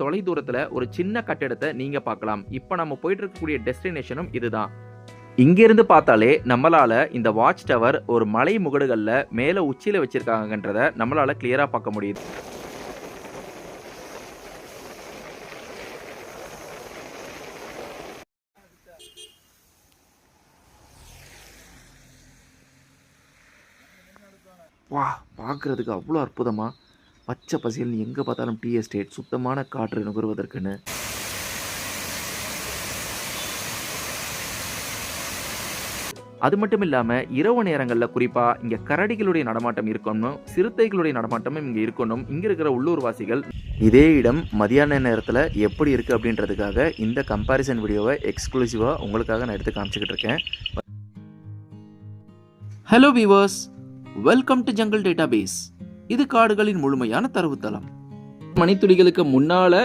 தொலை தூரத்துல ஒரு சின்ன கட்டிடத்தை நீங்க பார்க்கலாம். இப்ப நம்ம போயிட்டு இருக்கக்கூடிய டெஸ்டினேஷனும் இதுதான். இங்கிருந்து பார்த்தாலே நம்மளால இந்த வாட்ச் டவர் ஒரு மலை முகடுகள்ல மேல உச்சியில வச்சிருக்காங்கன்றத நம்மளால கிளியரா பார்க்க முடியுது. வா, பார்க்கறதுக்கு அவ்வளோ அற்புதமா பச்சை பசேல்னு எங்கே பார்த்தாலும் டீ எஸ்டேட், சுத்தமான காற்று நுகர்வதற்குன்னு. அது மட்டும் இல்லாமல் இரவு நேரங்களில் குறிப்பாக இங்கே கரடிகளுடைய நடமாட்டம் இருக்கணும், சிறுத்தைகளுடைய நடமாட்டமும் இங்கே இருக்கணும். இங்கே இருக்கிற உள்ளூர்வாசிகள் இதே இடம் மதியான நேரத்தில் எப்படி இருக்குது அப்படின்றதுக்காக இந்த கம்பேரிசன் வீடியோவை எக்ஸ்க்ளூசிவாக உங்களுக்காக நான் எடுத்து காமிச்சிக்கிட்டு இருக்கேன். Hello viewers, welcome to jungle database. இது காடுகளின் முழுமையான தரவுத்தளம். மணித்துளிகளுக்கு முன்னால